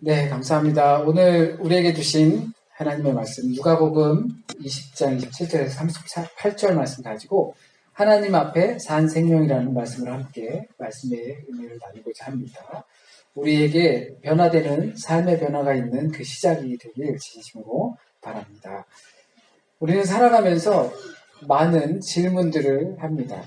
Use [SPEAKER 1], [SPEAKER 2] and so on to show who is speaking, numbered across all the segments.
[SPEAKER 1] 네, 감사합니다. 오늘 우리에게 주신 하나님의 말씀, 누가복음 20장 27절에서 38절 말씀 가지고 하나님 앞에 산 생명이라는 말씀을 함께 말씀의 의미를 나누고자 합니다. 우리에게 변화되는 삶의 변화가 있는 그 시작이 되길 진심으로 바랍니다. 우리는 살아가면서 많은 질문들을 합니다.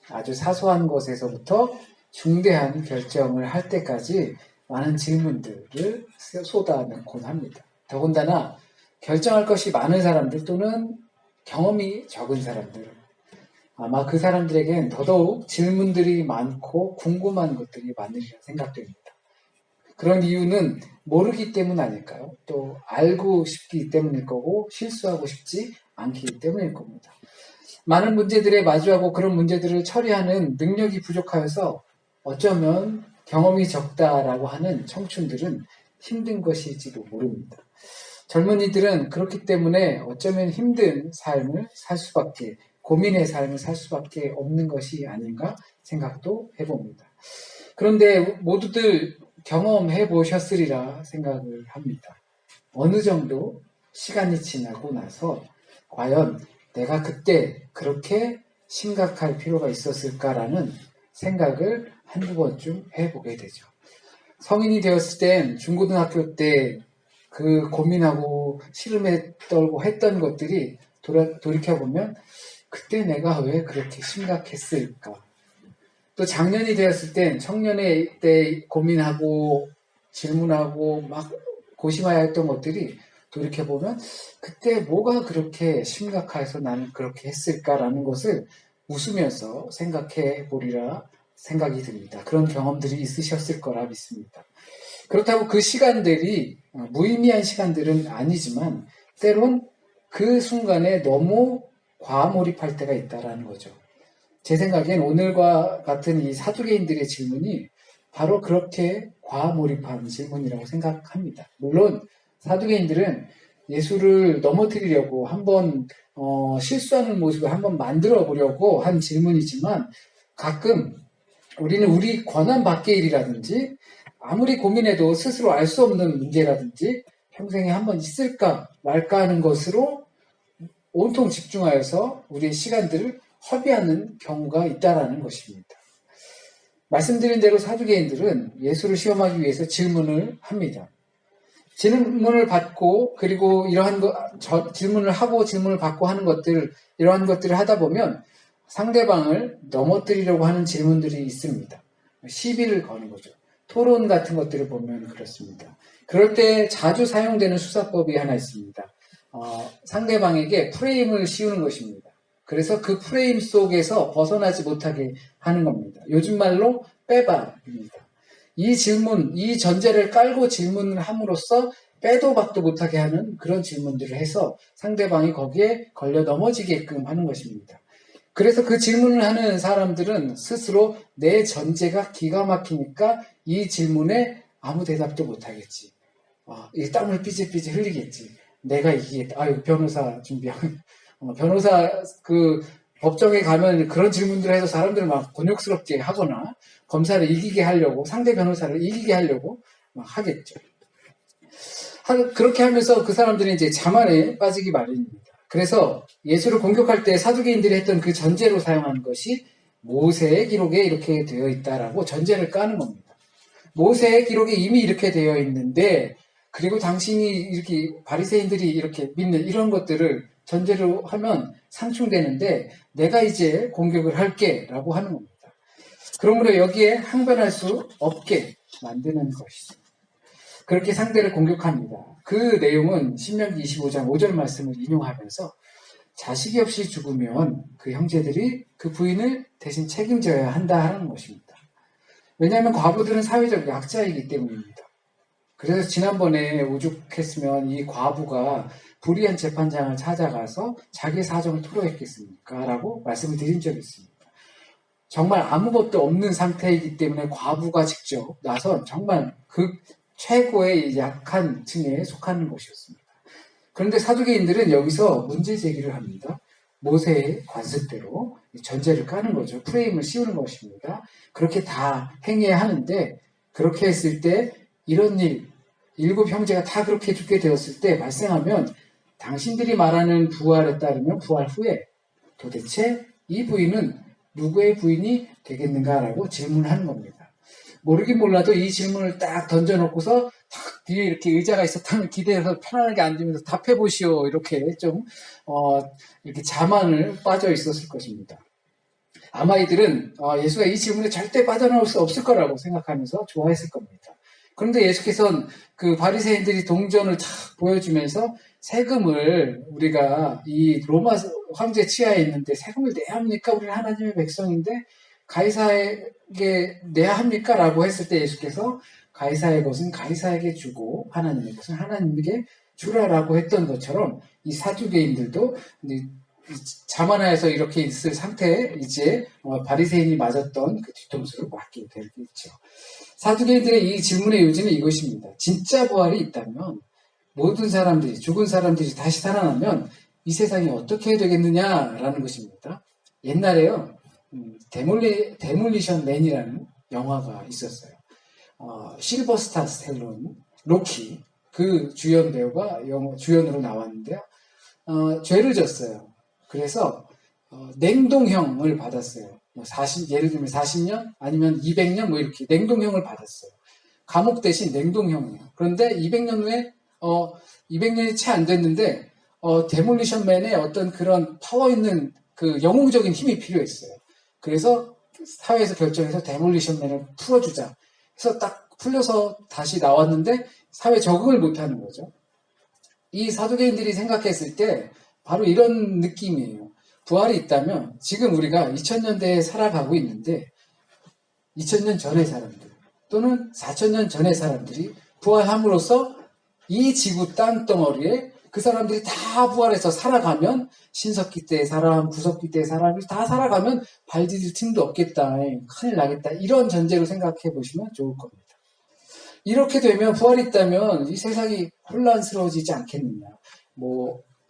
[SPEAKER 1] 아주 사소한 것에서부터 중대한 결정을 할 때까지 많은 질문들을 쏟아내곤 합니다. 더군다나 결정할 것이 많은 사람들 또는 경험이 적은 사람들, 아마 그 사람들에겐 더더욱 질문들이 많고 궁금한 것들이 많으리라 생각됩니다. 그런 이유는 모르기 때문 아닐까요? 또 알고 싶기 때문일 거고 실수하고 싶지 않기 때문일 겁니다. 많은 문제들에 마주하고 그런 문제들을 처리하는 능력이 부족하여서 어쩌면 경험이 적다라고 하는 청춘들은 힘든 것일지도 모릅니다. 젊은이들은 그렇기 때문에 어쩌면 힘든 삶을 살 수밖에, 고민의 삶을 살 수밖에 없는 것이 아닌가 생각도 해봅니다. 그런데 모두들 경험해 보셨으리라 생각을 합니다. 어느 정도 시간이 지나고 나서 과연 내가 그때 그렇게 심각할 필요가 있었을까라는 생각을 한두 번쯤 해보게 되죠. 성인이 되었을 땐 중고등학교 때 그 고민하고 시름에 떨고 했던 것들이 돌이켜보면 그때 내가 왜 그렇게 심각했을까? 또 작년이 되었을 땐 청년의 때 고민하고 질문하고 막 고심하여 했던 것들이 돌이켜보면 그때 뭐가 그렇게 심각해서 나는 그렇게 했을까라는 것을 웃으면서 생각해 보리라 생각이 듭니다. 그런 경험들이 있으셨을 거라 믿습니다. 그렇다고 그 시간들이 무의미한 시간들은 아니지만 때론 그 순간에 너무 과몰입할 때가 있다라는 거죠. 제 생각엔 오늘과 같은 이 사두개인들의 질문이 바로 그렇게 과몰입한 질문이라고 생각합니다. 물론 사두개인들은 예수를 넘어뜨리려고 한번 실수하는 모습을 한번 만들어 보려고 한 질문이지만 가끔 우리는 우리 권한 밖의 일이라든지 아무리 고민해도 스스로 알 수 없는 문제라든지 평생에 한번 있을까 말까 하는 것으로 온통 집중하여서 우리의 시간들을 허비하는 경우가 있다라는 것입니다. 말씀드린 대로 사두개인들은 예수를 시험하기 위해서 질문을 합니다. 질문을 받고 그리고 이러한 질문을 하고 질문을 받고 하는 것들 이러한 것들을 하다 보면 상대방을 넘어뜨리려고 하는 질문들이 있습니다. 시비를 거는 거죠. 토론 같은 것들을 보면 그렇습니다. 그럴 때 자주 사용되는 수사법이 하나 있습니다. 상대방에게 프레임을 씌우는 것입니다. 그래서 그 프레임 속에서 벗어나지 못하게 하는 겁니다. 요즘 말로 빼박입니다. 이 질문, 이 전제를 깔고 질문을 함으로써 빼도 박도 못하게 하는 그런 질문들을 해서 상대방이 거기에 걸려 넘어지게끔 하는 것입니다. 그래서 그 질문을 하는 사람들은 스스로 내 전제가 기가 막히니까 이 질문에 아무 대답도 못하겠지. 이 땀을 삐질삐질 흘리겠지. 내가 이기겠다. 이거 변호사 준비하고. 변호사 법정에 가면 그런 질문들을 해서 사람들을 막 곤욕스럽게 하거나 검사를 이기게 하려고 상대 변호사를 이기게 하려고 막 하겠죠. 그렇게 하면서 그 사람들이 이제 자만에 빠지기 마련입니다. 그래서 예수를 공격할 때 사두개인들이 했던 그 전제로 사용하는 것이 모세의 기록에 이렇게 되어 있다라고 전제를 까는 겁니다. 모세의 기록에 이미 이렇게 되어 있는데 그리고 당신이 이렇게 바리새인들이 이렇게 믿는 이런 것들을 전제로 하면 상충되는데 내가 이제 공격을 할게 라고 하는 겁니다. 그러므로 여기에 항변할 수 없게 만드는 것이죠. 그렇게 상대를 공격합니다. 그 내용은 신명기 25장 5절 말씀을 인용하면서 자식이 없이 죽으면 그 형제들이 그 부인을 대신 책임져야 한다 하는 것입니다. 왜냐하면 과부들은 사회적 약자이기 때문입니다. 그래서 지난번에 오죽했으면 이 과부가 불의한 재판장을 찾아가서 자기의 사정을 토로했겠습니까? 라고 말씀을 드린 적이 있습니다. 정말 아무것도 없는 상태이기 때문에 과부가 직접 나선 정말 그 최고의 약한 층에 속하는 것이었습니다. 그런데 사두개인들은 여기서 문제 제기를 합니다. 모세의 관습대로 전제를 까는 거죠. 프레임을 씌우는 것입니다. 그렇게 다 행해야 하는데 그렇게 했을 때 이런 일, 일곱 형제가 다 그렇게 죽게 되었을 때 발생하면 당신들이 말하는 부활에 따르면 부활 후에 도대체 이 부인은 누구의 부인이 되겠는가라고 질문하는 겁니다. 모르긴 몰라도 이 질문을 딱 던져놓고서 탁 뒤에 이렇게 의자가 있었다면 기대해서 편안하게 앉으면서 답해보시오. 이렇게 좀 이렇게 자만을 빠져 있었을 것입니다. 아마 이들은 예수가 이 질문에 절대 빠져나올 수 없을 거라고 생각하면서 좋아했을 겁니다. 그런데 예수께서는 그 바리새인들이 동전을 탁 보여주면서 세금을 우리가 이 로마 황제 치하에 있는데 세금을 내야 합니까? 우리는 하나님의 백성인데 가이사에게 내야 합니까? 라고 했을 때 예수께서 가이사의 것은 가이사에게 주고 하나님의 것은 하나님에게 주라라고 했던 것처럼 이 사두개인들도 자만하여서 이렇게 있을 상태에 이제 바리새인이 맞았던 그 뒤통수를 맞게 되겠죠. 사두개인들의 이 질문의 요지는 이것입니다. 진짜 부활이 있다면 모든 사람들이 죽은 사람들이 다시 살아나면 이 세상이 어떻게 되겠느냐라는 것입니다. 옛날에요 데몰리션 맨이라는 영화가 있었어요. 실버스타 스텔론 로키 그 주연 배우가 주연으로 나왔는데요. 죄를 졌어요. 그래서 냉동형을 받았어요. 예를 들면 40년 아니면 200년 이렇게 냉동형을 받았어요. 감옥 대신 냉동형이에요. 그런데 200년 후에 200년이 채 안 됐는데 데몰리션 맨의 어떤 그런 파워 있는 그 영웅적인 힘이 필요했어요. 그래서 사회에서 결정해서 데몰리션 맨을 풀어주자. 그래서 딱 풀려서 다시 나왔는데 사회 적응을 못하는 거죠. 이 사두개인들이 생각했을 때 바로 이런 느낌이에요. 부활이 있다면 지금 우리가 2000년대에 살아가고 있는데 2000년 전의 사람들 또는 4000년 전의 사람들이 부활함으로써 이 지구 땅덩어리에 그 사람들이 다 부활해서 살아가면 신석기 때의 사람, 구석기 때의 사람이 다 살아가면 발 디딜 틈도 없겠다. 큰일 나겠다. 이런 전제로 생각해 보시면 좋을 겁니다. 이렇게 되면 부활이 있다면 이 세상이 혼란스러워지지 않겠느냐.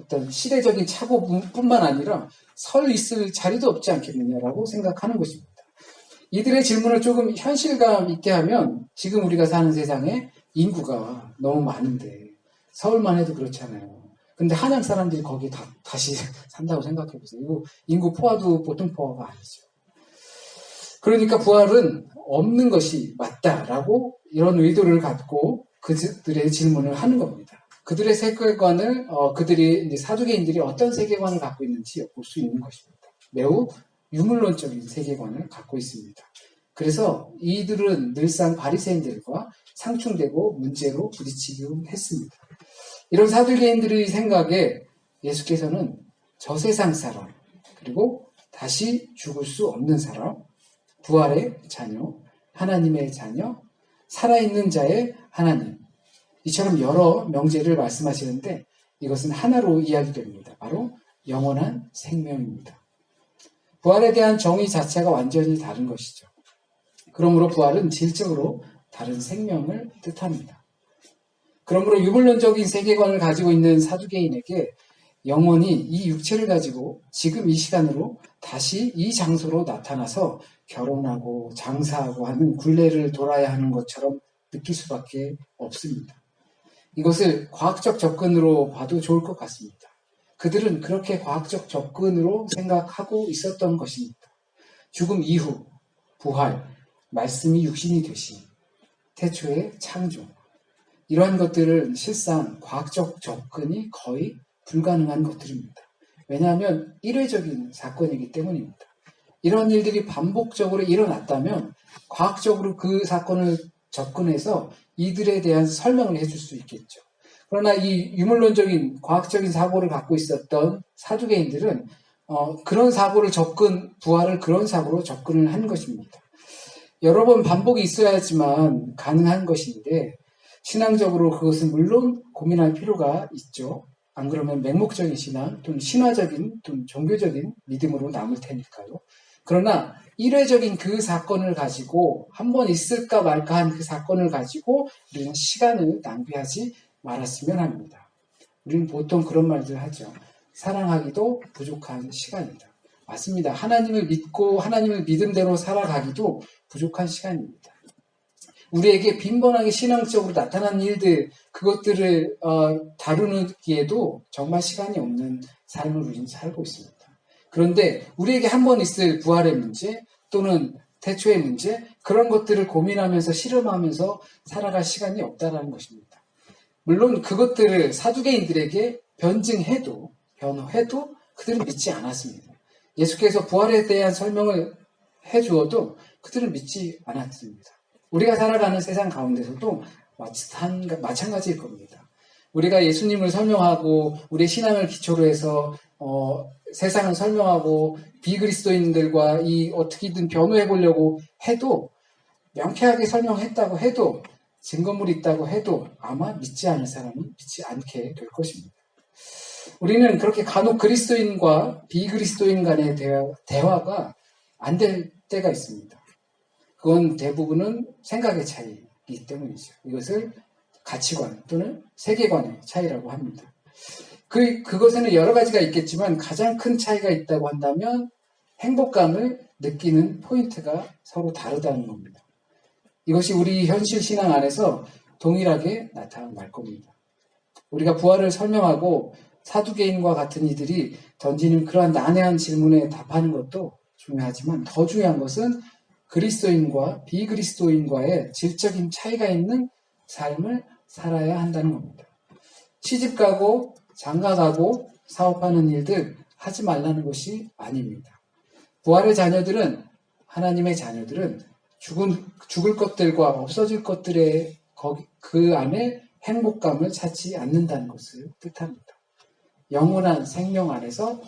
[SPEAKER 1] 어떤 시대적인 착오뿐만 아니라 설 있을 자리도 없지 않겠느냐라고 생각하는 것입니다. 이들의 질문을 조금 현실감 있게 하면 지금 우리가 사는 세상에 인구가 너무 많은데 서울만 해도 그렇잖아요. 근데 한양 사람들이 거기 다시 산다고 생각해 보세요. 이거 인구 포화도 보통 포화가 아니죠. 그러니까 부활은 없는 것이 맞다라고 이런 의도를 갖고 그들의 질문을 하는 겁니다. 그들의 세계관을 그들이 이제 사두개인들이 어떤 세계관을 갖고 있는지 엿볼 수 있는 것입니다. 매우 유물론적인 세계관을 갖고 있습니다. 그래서 이들은 늘상 바리새인들과 상충되고 문제로 부딪히기도 했습니다. 이런 사두개인들의 생각에 예수께서는 저 세상 사람 그리고 다시 죽을 수 없는 사람 부활의 자녀, 하나님의 자녀, 살아있는 자의 하나님 이처럼 여러 명제를 말씀하시는데 이것은 하나로 이야기됩니다. 바로 영원한 생명입니다. 부활에 대한 정의 자체가 완전히 다른 것이죠. 그러므로 부활은 질적으로 다른 생명을 뜻합니다. 그러므로 유물론적인 세계관을 가지고 있는 사두개인에게 영혼이 이 육체를 가지고 지금 이 시간으로 다시 이 장소로 나타나서 결혼하고 장사하고 하는 굴레를 돌아야 하는 것처럼 느낄 수밖에 없습니다. 이것을 과학적 접근으로 봐도 좋을 것 같습니다. 그들은 그렇게 과학적 접근으로 생각하고 있었던 것입니다. 죽음 이후, 부활, 말씀이 육신이 되신, 태초의 창조. 이러한 것들은 실상 과학적 접근이 거의 불가능한 것들입니다. 왜냐하면 일회적인 사건이기 때문입니다. 이런 일들이 반복적으로 일어났다면 과학적으로 그 사건을 접근해서 이들에 대한 설명을 해줄 수 있겠죠. 그러나 이 유물론적인 과학적인 사고를 갖고 있었던 사두개인들은 그런 사고를 부활을 그런 사고로 접근을 한 것입니다. 여러 번 반복이 있어야지만 가능한 것인데 신앙적으로 그것은 물론 고민할 필요가 있죠. 안 그러면 맹목적인 신앙 또는 신화적인 또는 종교적인 믿음으로 남을 테니까요. 그러나 일회적인 그 사건을 가지고 한 번 있을까 말까 한 그 사건을 가지고 우리는 시간을 낭비하지 말았으면 합니다. 우리는 보통 그런 말들 하죠. 사랑하기도 부족한 시간이다. 맞습니다. 하나님을 믿고 하나님을 믿음대로 살아가기도 부족한 시간입니다. 우리에게 빈번하게 신앙적으로 나타나는 일들, 그것들을 다루기에도 정말 시간이 없는 삶을 우리는 살고 있습니다. 그런데 우리에게 한 번 있을 부활의 문제 또는 태초의 문제, 그런 것들을 고민하면서 실험하면서 살아갈 시간이 없다라는 것입니다. 물론 그것들을 사두개인들에게 변호해도 그들은 믿지 않았습니다. 예수께서 부활에 대한 설명을 해주어도 그들은 믿지 않았습니다. 우리가 살아가는 세상 가운데서도 마찬가지일 겁니다. 우리가 예수님을 설명하고 우리의 신앙을 기초로 해서 세상을 설명하고 비그리스도인들과 어떻게든 변호해 보려고 해도, 명쾌하게 설명했다고 해도, 증거물이 있다고 해도 아마 믿지 않을 사람은 믿지 않게 될 것입니다. 우리는 그렇게 간혹 그리스도인과 비그리스도인 간의 대화가 안 될 때가 있습니다. 그건 대부분은 생각의 차이이기 때문이죠. 이것을 가치관 또는 세계관의 차이라고 합니다. 그것에는 여러 가지가 있겠지만 가장 큰 차이가 있다고 한다면 행복감을 느끼는 포인트가 서로 다르다는 겁니다. 이것이 우리 현실 신앙 안에서 동일하게 나타날 겁니다. 우리가 부활을 설명하고 사두개인과 같은 이들이 던지는 그러한 난해한 질문에 답하는 것도 중요하지만 더 중요한 것은 그리스도인과 비그리스도인과의 질적인 차이가 있는 삶을 살아야 한다는 겁니다. 시집가고 장가가고 사업하는 일들 하지 말라는 것이 아닙니다. 부활의 자녀들은, 하나님의 자녀들은 죽을 것들과 없어질 것들의 그 안에 행복감을 찾지 않는다는 것을 뜻합니다. 영원한 생명 안에서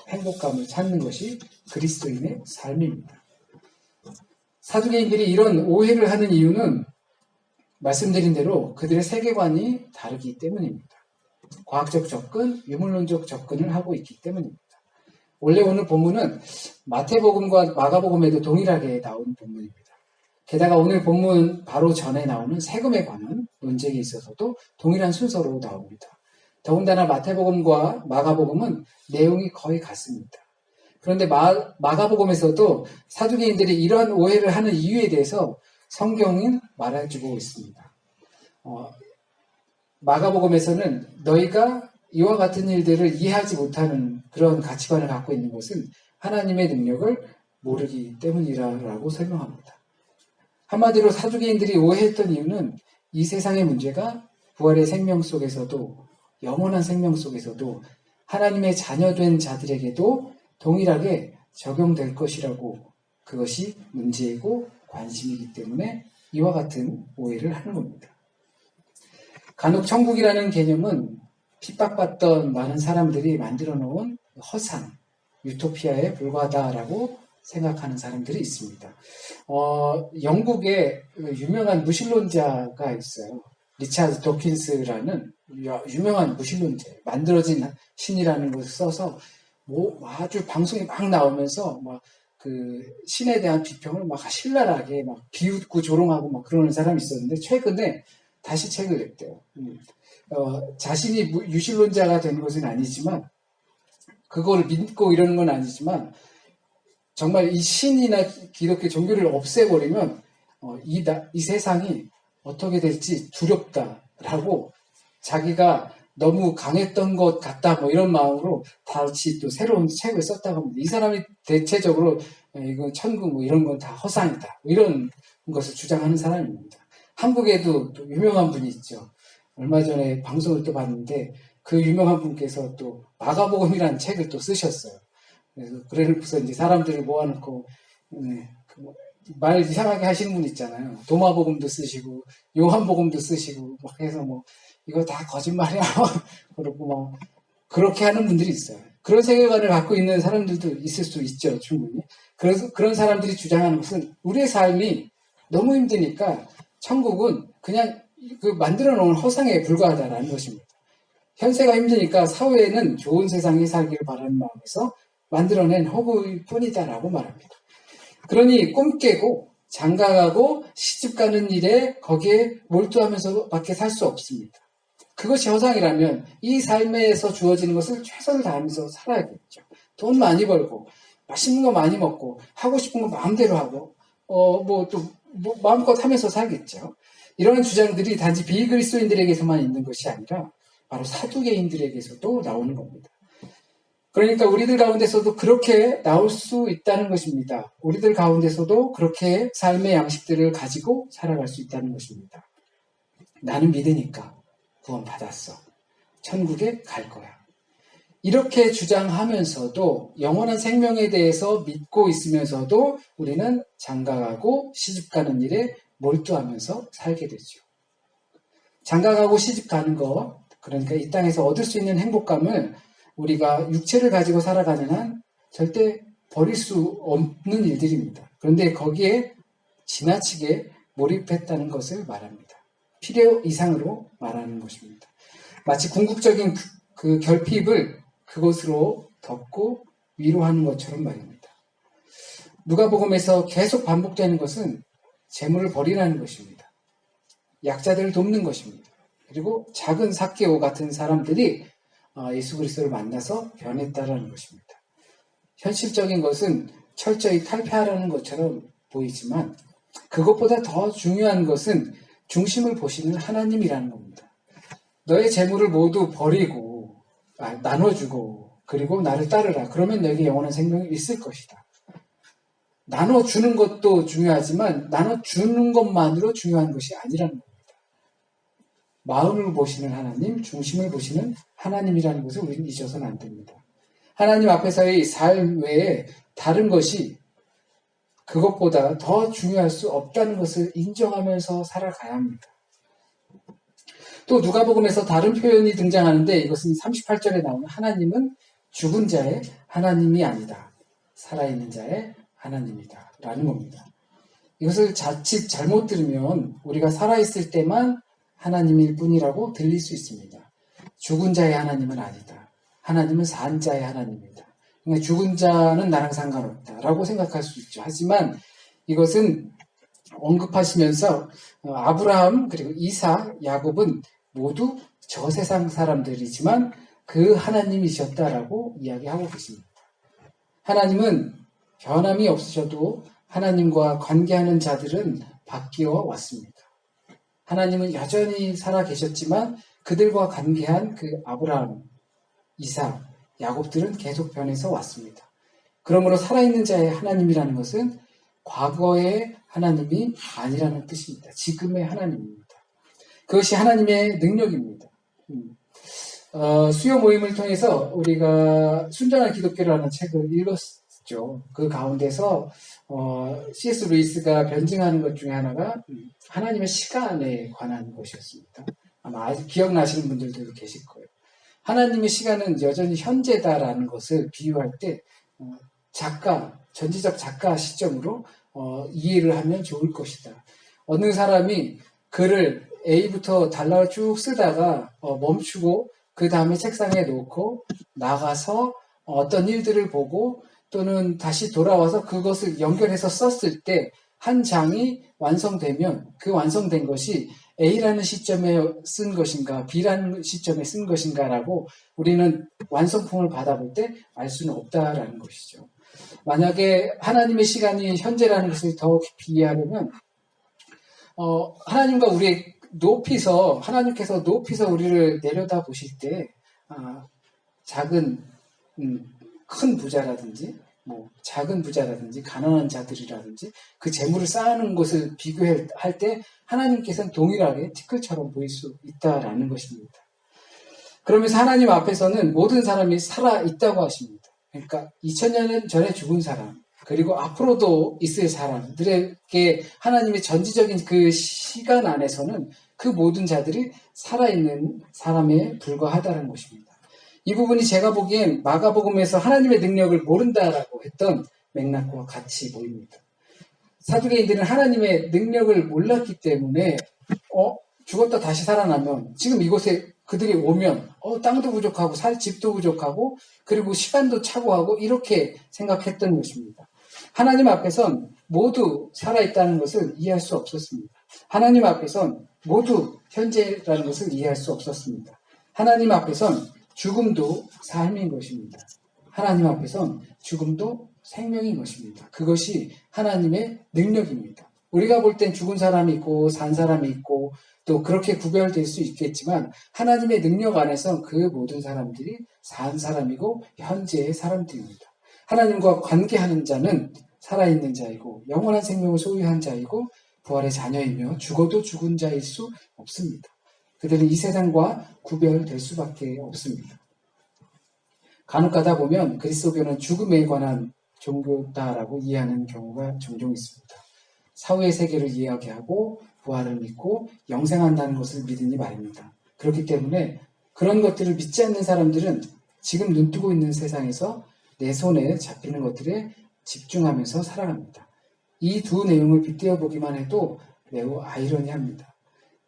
[SPEAKER 1] 행복감을 찾는 것이 그리스도인의 삶입니다. 사두개인들이 이런 오해를 하는 이유는 말씀드린 대로 그들의 세계관이 다르기 때문입니다. 과학적 접근, 유물론적 접근을 하고 있기 때문입니다. 원래 오늘 본문은 마태복음과 마가복음에도 동일하게 나온 본문입니다. 게다가 오늘 본문 바로 전에 나오는 세금에 관한 논쟁에 있어서도 동일한 순서로 나옵니다. 더군다나 마태복음과 마가복음은 내용이 거의 같습니다. 그런데 마가복음에서도 사두개인들이 이러한 오해를 하는 이유에 대해서 성경은 말해주고 있습니다. 마가복음에서는 너희가 이와 같은 일들을 이해하지 못하는 그런 가치관을 갖고 있는 것은 하나님의 능력을 모르기 때문이라고 설명합니다. 한마디로 사두개인들이 오해했던 이유는 이 세상의 문제가 부활의 생명 속에서도, 영원한 생명 속에서도 하나님의 자녀된 자들에게도 동일하게 적용될 것이라고, 그것이 문제이고 관심이기 때문에 이와 같은 오해를 하는 겁니다. 간혹 천국이라는 개념은 핍박받던 많은 사람들이 만들어 놓은 허상, 유토피아에 불과하다라고 생각하는 사람들이 있습니다. 영국에 유명한 무신론자가 있어요. 리차드 도킨스라는 유명한 무신론자, 만들어진 신이라는 것을 써서 아주 방송에 막 나오면서 그 신에 대한 비평을 신랄하게 비웃고 조롱하고 그러는 사람이 있었는데 최근에 다시 책을 냈대요. 자신이 유신론자가 된 것은 아니지만, 그걸 믿고 이러는 건 아니지만, 정말 이 신이나 기독교 종교를 없애버리면 이 세상이 어떻게 될지 두렵다라고, 자기가 너무 강했던 것 같다 이런 마음으로 다시 또 새로운 책을 썼다고 합니다. 이 사람이 대체적으로 이건 천국 이런 건 다 허상이다 이런 것을 주장하는 사람입니다. 한국에도 또 유명한 분이 있죠. 얼마 전에 방송을 또 봤는데 그 유명한 분께서 또 마가복음이라는 책을 또 쓰셨어요. 그래서 이제 사람들을 모아놓고 말 이상하게 하시는 분 있잖아요. 도마복음도 쓰시고 요한복음도 쓰시고 해서 이거 다 거짓말이야 그러고 그렇게 하는 분들이 있어요. 그런 세계관을 갖고 있는 사람들도 있을 수 있죠, 충분히. 그래서 그런 사람들이 주장하는 것은 우리의 삶이 너무 힘드니까 천국은 그냥 만들어 놓은 허상에 불과하다라는 것입니다. 현세가 힘드니까 사회에는 좋은 세상에 살기를 바라는 마음에서 만들어낸 허구일 뿐이다라고 말합니다. 그러니 꿈 깨고 장가가고 시집가는 일에 거기에 몰두하면서 밖에 살 수 없습니다. 그것이 허상이라면 이 삶에서 주어지는 것을 최선을 다하면서 살아야겠죠. 돈 많이 벌고 맛있는 거 많이 먹고 하고 싶은 거 마음대로 하고 마음껏 하면서 살겠죠. 이런 주장들이 단지 비그리스도인들에게서만 있는 것이 아니라 바로 사두개인들에게서도 나오는 겁니다. 그러니까 우리들 가운데서도 그렇게 나올 수 있다는 것입니다. 우리들 가운데서도 그렇게 삶의 양식들을 가지고 살아갈 수 있다는 것입니다. 나는 믿으니까 구원 받았어. 천국에 갈 거야. 이렇게 주장하면서도 영원한 생명에 대해서 믿고 있으면서도 우리는 장가가고 시집가는 일에 몰두하면서 살게 되죠. 장가가고 시집가는 것, 그러니까 이 땅에서 얻을 수 있는 행복감을 우리가 육체를 가지고 살아가는 한 절대 버릴 수 없는 일들입니다. 그런데 거기에 지나치게 몰입했다는 것을 말합니다. 필요 이상으로 말하는 것입니다. 마치 궁극적인 그 결핍을 그것으로 덮고 위로하는 것처럼 말입니다. 누가복음에서 계속 반복되는 것은 재물을 버리라는 것입니다. 약자들을 돕는 것입니다. 그리고 작은 삭개오 같은 사람들이 예수 그리스도를 만나서 변했다라는 것입니다. 현실적인 것은 철저히 탈피하라는 것처럼 보이지만 그것보다 더 중요한 것은 중심을 보시는 하나님이라는 겁니다. 너의 재물을 모두 버리고 나눠주고 그리고 나를 따르라. 그러면 너에게 영원한 생명이 있을 것이다. 나눠주는 것도 중요하지만 나눠주는 것만으로 중요한 것이 아니라는 겁니다. 마음을 보시는 하나님, 중심을 보시는 하나님이라는 것을 우리는 잊어서는 안 됩니다. 하나님 앞에서의 삶 외에 다른 것이 그것보다 더 중요할 수 없다는 것을 인정하면서 살아가야 합니다. 또 누가복음에서 다른 표현이 등장하는데 이것은 38절에 나오는 하나님은 죽은 자의 하나님이 아니다. 살아있는 자의 하나님이다. 라는 겁니다. 이것을 자칫 잘못 들으면 우리가 살아있을 때만 하나님일 뿐이라고 들릴 수 있습니다. 죽은 자의 하나님은 아니다. 하나님은 산 자의 하나님입니다. 그러니까 죽은 자는 나랑 상관없다라고 생각할 수 있죠. 하지만 이것은 언급하시면서 아브라함 그리고 이삭, 야곱은 모두 저 세상 사람들이지만 그 하나님이셨다라고 이야기하고 계십니다. 하나님은 변함이 없으셔도 하나님과 관계하는 자들은 바뀌어 왔습니다. 하나님은 여전히 살아 계셨지만 그들과 관계한 그 아브라함, 이삭, 야곱들은 계속 변해서 왔습니다. 그러므로 살아있는 자의 하나님이라는 것은 과거의 하나님이 아니라는 뜻입니다. 지금의 하나님입니다. 그것이 하나님의 능력입니다. 수요 모임을 통해서 우리가 순전한 기독교라는 책을 읽었죠. 그 가운데서 C.S. 루이스가 변증하는 것 중에 하나가 하나님의 시간에 관한 것이었습니다. 아마 아직 기억나시는 분들도 계실 거예요. 하나님의 시간은 여전히 현재다라는 것을 비유할 때 전지적 작가 시점으로 이해를 하면 좋을 것이다. 어느 사람이 글을 A부터 단락을 쭉 쓰다가 멈추고 그 다음에 책상에 놓고 나가서 어떤 일들을 보고 또는 다시 돌아와서 그것을 연결해서 썼을 때 한 장이 완성되면 그 완성된 것이 A라는 시점에 쓴 것인가 B라는 시점에 쓴 것인가라고 우리는 완성품을 받아볼 때 알 수는 없다라는 것이죠. 만약에 하나님의 시간이 현재라는 것을 더 깊이 이해하려면 하나님과 우리의 하나님께서 높이서 우리를 내려다 보실 때 큰 부자라든지 작은 부자라든지 가난한 자들이라든지 그 재물을 쌓아놓은 것을 비교할 때 하나님께서는 동일하게 티끌처럼 보일 수 있다라는 것입니다. 그러면서 하나님 앞에서는 모든 사람이 살아있다고 하십니다. 그러니까 2000년 전에 죽은 사람 그리고 앞으로도 있을 사람들에게 하나님의 전지적인 그 시간 안에서는 그 모든 자들이 살아있는 사람에 불과하다는 것입니다. 이 부분이 제가 보기엔 마가복음에서 하나님의 능력을 모른다라고 했던 맥락과 같이 보입니다. 사두개인들은 하나님의 능력을 몰랐기 때문에 죽었다 다시 살아나면 지금 이곳에 그들이 오면 땅도 부족하고 살 집도 부족하고 그리고 시간도 차고하고 이렇게 생각했던 것입니다. 하나님 앞에선 모두 살아있다는 것을 이해할 수 없었습니다. 하나님 앞에선 모두 현재라는 것을 이해할 수 없었습니다. 하나님 앞에선 죽음도 삶인 것입니다. 하나님 앞에선 죽음도 생명인 것입니다. 그것이 하나님의 능력입니다. 우리가 볼 땐 죽은 사람이 있고 산 사람이 있고 또 그렇게 구별될 수 있겠지만 하나님의 능력 안에서 그 모든 사람들이 산 사람이고 현재의 사람들입니다. 하나님과 관계하는 자는 살아있는 자이고 영원한 생명을 소유한 자이고 부활의 자녀이며 죽어도 죽은 자일 수 없습니다. 그들은 이 세상과 구별될 수밖에 없습니다. 간혹 가다 보면 그리스도교는 죽음에 관한 종교다라고 이해하는 경우가 종종 있습니다. 사후의 세계를 이야기하고 부활을 믿고 영생한다는 것을 믿으니 말입니다. 그렇기 때문에 그런 것들을 믿지 않는 사람들은 지금 눈뜨고 있는 세상에서 내 손에 잡히는 것들에 집중하면서 살아갑니다. 이 두 내용을 빗대어 보기만 해도 매우 아이러니합니다.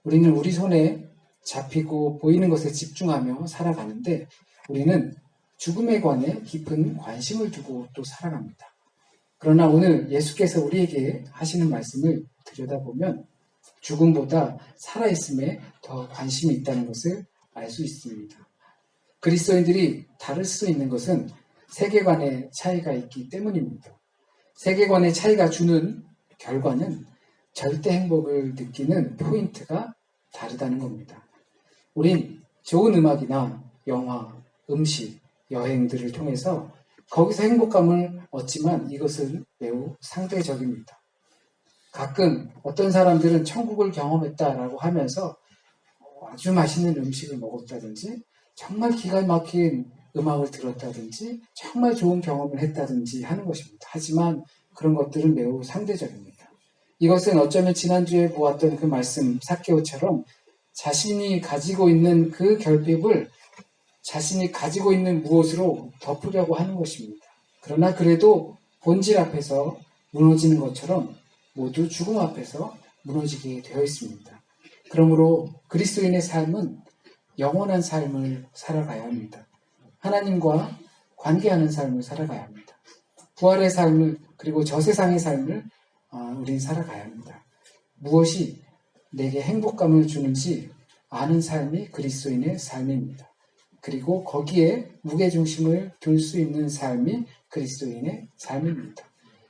[SPEAKER 1] 우리는 우리 손에 잡히고 보이는 것에 집중하며 살아가는데 우리는 죽음에 관해 깊은 관심을 두고 또 살아갑니다. 그러나 오늘 예수께서 우리에게 하시는 말씀을 들여다보면 죽음보다 살아있음에 더 관심이 있다는 것을 알 수 있습니다. 그리스도인들이 다를 수 있는 것은 세계관의 차이가 있기 때문입니다. 세계관의 차이가 주는 결과는 절대 행복을 느끼는 포인트가 다르다는 겁니다. 우린 좋은 음악이나 영화, 음식, 여행들을 통해서 거기서 행복감을 얻지만 이것은 매우 상대적입니다. 가끔 어떤 사람들은 천국을 경험했다라고 하면서 아주 맛있는 음식을 먹었다든지 정말 기가 막힌 음악을 들었다든지 정말 좋은 경험을 했다든지 하는 것입니다. 하지만 그런 것들은 매우 상대적입니다. 이것은 어쩌면 지난주에 보았던 그 말씀 삭개오처럼 자신이 가지고 있는 그 결핍을 자신이 가지고 있는 무엇으로 덮으려고 하는 것입니다. 그러나 그래도 본질 앞에서 무너지는 것처럼 모두 죽음 앞에서 무너지게 되어 있습니다. 그러므로 그리스도인의 삶은 영원한 삶을 살아가야 합니다. 하나님과 관계하는 삶을 살아가야 합니다. 부활의 삶을 그리고 저 세상의 삶을 우린 살아가야 합니다. 무엇이 내게 행복감을 주는지 아는 삶이 그리스도인의 삶입니다. 그리고 거기에 무게중심을 둘 수 있는 삶이 그리스도인의 삶입니다.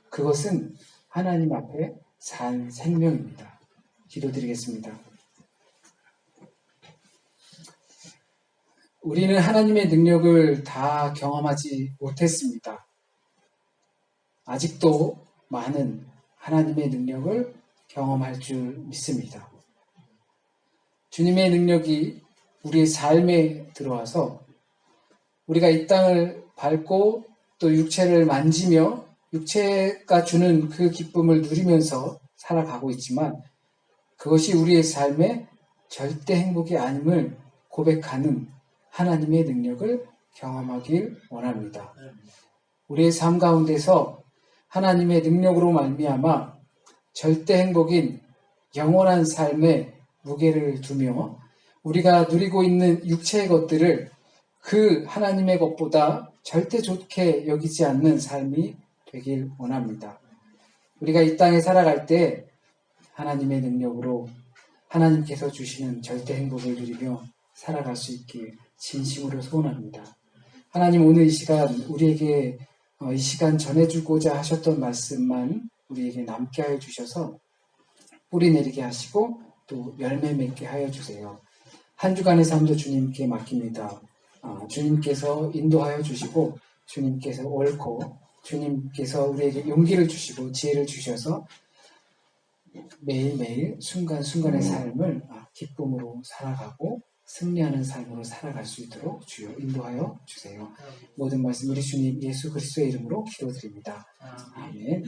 [SPEAKER 1] 그것은 하나님 앞에 산 생명입니다. 기도드리겠습니다. 우리는 하나님의 능력을 다 경험하지 못했습니다. 아직도 많은 하나님의 능력을 경험할 줄 믿습니다. 주님의 능력이 우리의 삶에 들어와서 우리가 이 땅을 밟고 또 육체를 만지며 육체가 주는 그 기쁨을 누리면서 살아가고 있지만 그것이 우리의 삶의 절대 행복이 아님을 고백하는 하나님의 능력을 경험하길 원합니다. 우리의 삶 가운데서 하나님의 능력으로 말미암아 절대 행복인 영원한 삶에 무게를 두며 우리가 누리고 있는 육체의 것들을 그 하나님의 것보다 절대 좋게 여기지 않는 삶이 되길 원합니다. 우리가 이 땅에 살아갈 때 하나님의 능력으로 하나님께서 주시는 절대 행복을 누리며 살아갈 수 있길 진심으로 소원합니다. 하나님 오늘 이 시간 우리에게 이 시간 전해주고자 하셨던 말씀만 우리에게 남게 하여 주셔서 뿌리 내리게 하시고 또 열매 맺게 하여 주세요. 한 주간의 삶도 주님께 맡깁니다. 주님께서 인도하여 주시고 주님께서 옳고 주님께서 우리에게 용기를 주시고 지혜를 주셔서 매일매일 순간순간의 삶을 기쁨으로 살아가고 승리하는 삶으로 살아갈 수 있도록 주여 인도하여 주세요. 모든 말씀 우리 주님 예수 그리스도의 이름으로 기도드립니다. 아멘.